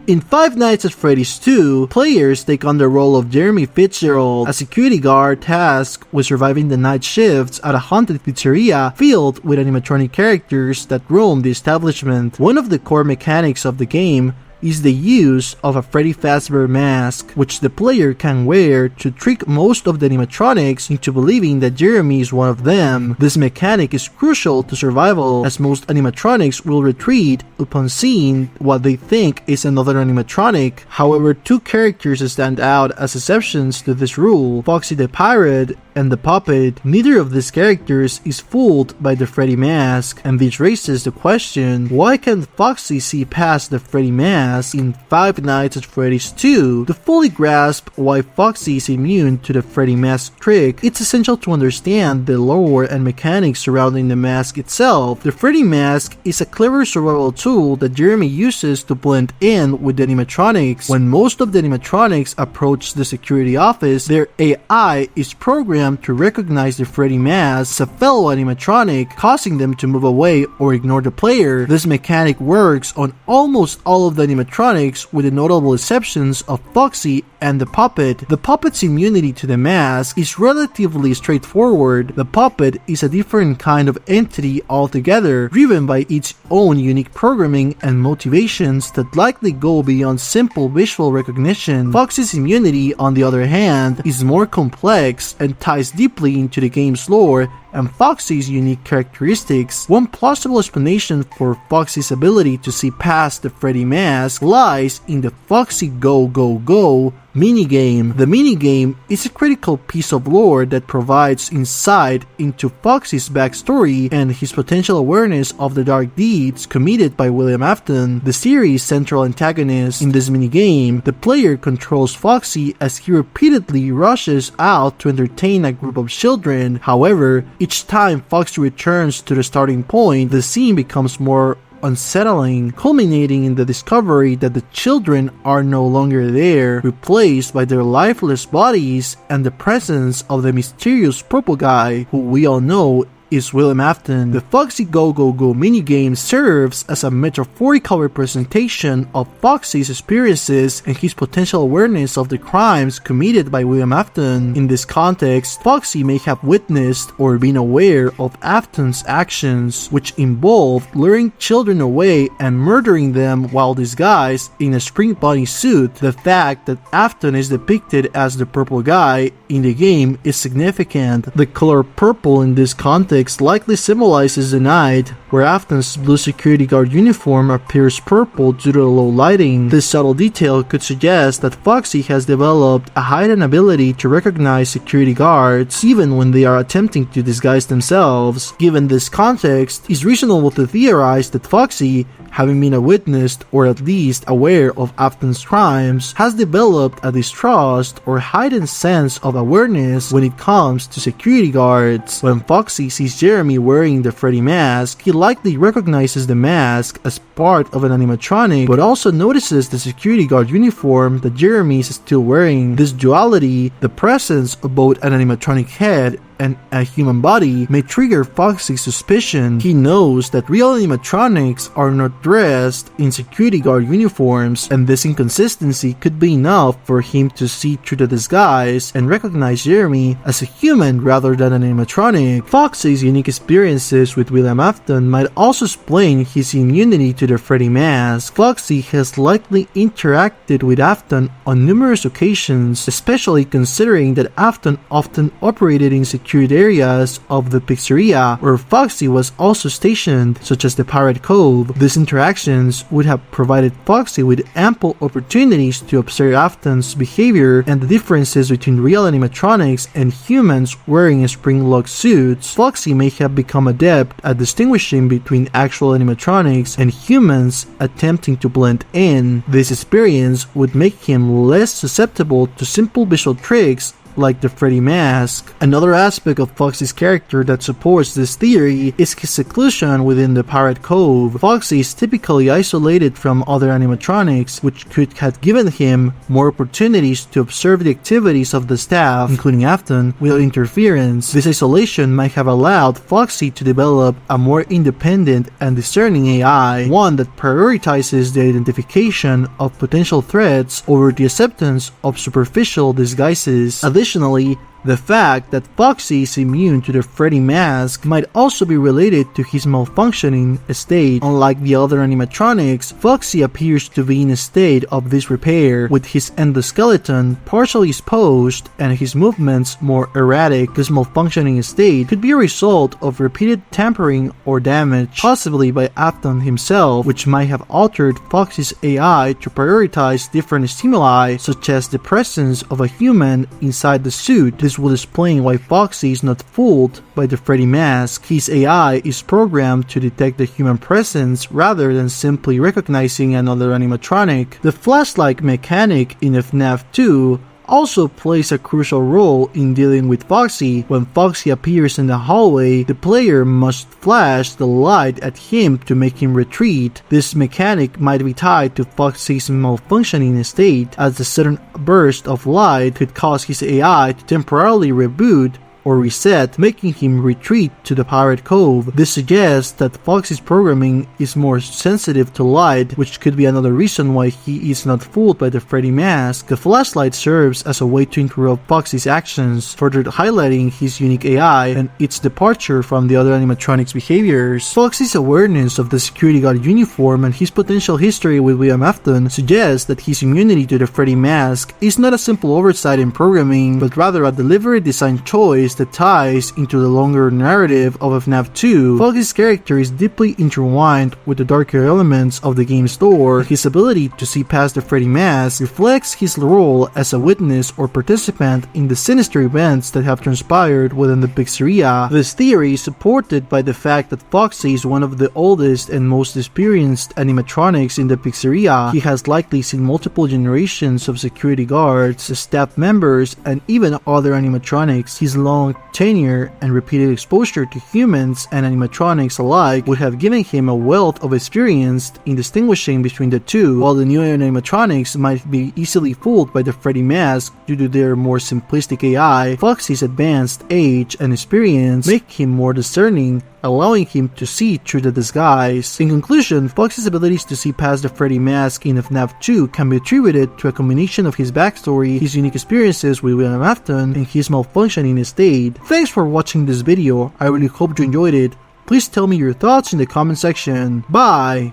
In Five Nights at Freddy's 2, players take on the role of Jeremy Fitzgerald, a security guard tasked with surviving the night shifts at a haunted pizzeria filled with animatronic characters that roam the establishment. One of the core mechanics of the game is the use of a Freddy Fazbear mask, which the player can wear to trick most of the animatronics into believing that Jeremy is one of them. This mechanic is crucial to survival, as most animatronics will retreat upon seeing what they think is another animatronic. However, two characters stand out as exceptions to this rule: Foxy the Pirate and the Puppet. Neither of these characters is fooled by the Freddy mask, and this raises the question, why can't Foxy see past the Freddy mask in Five Nights at Freddy's 2? To fully grasp why Foxy is immune to the Freddy mask trick, it's essential to understand the lore and mechanics surrounding the mask itself. The Freddy mask is a clever survival tool that Jeremy uses to blend in with the animatronics. When most of the animatronics approach the security office, their AI is programmed to recognize the Freddy mask as a fellow animatronic, causing them to move away or ignore the player. This mechanic works on almost all of the animatronics, with the notable exceptions of Foxy and the Puppet. The Puppet's immunity to the mask is relatively straightforward. The Puppet is a different kind of entity altogether, driven by its own unique programming and motivations that likely go beyond simple visual recognition. Foxy's immunity, on the other hand, is more complex and ties deeply into the game's lore and Foxy's unique characteristics. One plausible explanation for Foxy's ability to see past the Freddy mask lies in the Foxy Go Go Go minigame. The minigame is a critical piece of lore that provides insight into Foxy's backstory and his potential awareness of the dark deeds committed by William Afton, the series' central antagonist. In this minigame, the player controls Foxy as he repeatedly rushes out to entertain a group of children. However, each time Foxy returns to the starting point, the scene becomes more unsettling, culminating in the discovery that the children are no longer there, replaced by their lifeless bodies and the presence of the mysterious purple guy, who we all know is William Afton. The Foxy Go Go Go minigame serves as a metaphorical representation of Foxy's experiences and his potential awareness of the crimes committed by William Afton. In this context, Foxy may have witnessed or been aware of Afton's actions, which involved luring children away and murdering them while disguised in a spring bunny suit. The fact that Afton is depicted as the purple guy in the game is significant. The color purple in this context likely symbolizes the night, where Afton's blue security guard uniform appears purple due to the low lighting. This subtle detail could suggest that Foxy has developed a heightened ability to recognize security guards even when they are attempting to disguise themselves. Given this context, it's reasonable to theorize that Foxy, having been a witness or at least aware of Afton's crimes, has developed a distrust or heightened sense of awareness when it comes to security guards. When Foxy sees Jeremy wearing the Freddy mask, he likely recognizes the mask as part of an animatronic, but also notices the security guard uniform that Jeremy is still wearing. This duality, the presence of both an animatronic head and a human body, may trigger Foxy's suspicion. He knows that real animatronics are not dressed in security guard uniforms, and this inconsistency could be enough for him to see through the disguise and recognize Jeremy as a human rather than an animatronic. Foxy's unique experiences with William Afton might also explain his immunity to the Freddy mask. Foxy has likely interacted with Afton on numerous occasions, especially considering that Afton often operated in security areas of the pizzeria where Foxy was also stationed, such as the Pirate Cove. These interactions would have provided Foxy with ample opportunities to observe Afton's behavior and the differences between real animatronics and humans wearing spring-locked suits. Foxy may have become adept at distinguishing between actual animatronics and humans attempting to blend in. This experience would make him less susceptible to simple visual tricks like the Freddy mask. Another aspect of Foxy's character that supports this theory is his seclusion within the Pirate Cove. Foxy is typically isolated from other animatronics, which could have given him more opportunities to observe the activities of the staff, including Afton, without interference. This isolation might have allowed Foxy to develop a more independent and discerning AI, one that prioritizes the identification of potential threats over the acceptance of superficial disguises. Additionally, the fact that Foxy is immune to the Freddy mask might also be related to his malfunctioning state. Unlike the other animatronics, Foxy appears to be in a state of disrepair, with his endoskeleton partially exposed and his movements more erratic. This malfunctioning state could be a result of repeated tampering or damage, possibly by Afton himself, which might have altered Foxy's AI to prioritize different stimuli, such as the presence of a human inside the suit. This will explain why Foxy is not fooled by the Freddy mask. His AI is programmed to detect the human presence rather than simply recognizing another animatronic. The flashlight mechanic in FNAF 2 also plays a crucial role in dealing with Foxy. When Foxy appears in the hallway, the player must flash the light at him to make him retreat. This mechanic might be tied to Foxy's malfunctioning state, as the sudden burst of light could cause his AI to temporarily reboot or reset, making him retreat to the Pirate Cove. This suggests that Foxy's programming is more sensitive to light, which could be another reason why he is not fooled by the Freddy mask. The flashlight serves as a way to interrupt Foxy's actions, further highlighting his unique AI and its departure from the other animatronics' behaviors. Foxy's awareness of the security guard uniform and his potential history with William Afton suggests that his immunity to the Freddy mask is not a simple oversight in programming, but rather a deliberate design choice that ties into the longer narrative of FNAF 2. Foxy's character is deeply intertwined with the darker elements of the game's lore. His ability to see past the Freddy mask reflects his role as a witness or participant in the sinister events that have transpired within the pizzeria. This theory is supported by the fact that Foxy is one of the oldest and most experienced animatronics in the pizzeria. He has likely seen multiple generations of security guards, staff members, and even other animatronics. His long tenure and repeated exposure to humans and animatronics alike would have given him a wealth of experience in distinguishing between the two. While the new animatronics might be easily fooled by the Freddy mask due to their more simplistic AI, Foxy's advanced age and experience make him more discerning, allowing him to see through the disguise. In conclusion, Foxy's abilities to see past the Freddy mask in FNAF 2 can be attributed to a combination of his backstory, his unique experiences with William Afton, and his malfunctioning state. Thanks for watching this video. I really hope you enjoyed it. Please tell me your thoughts in the comment section. Bye!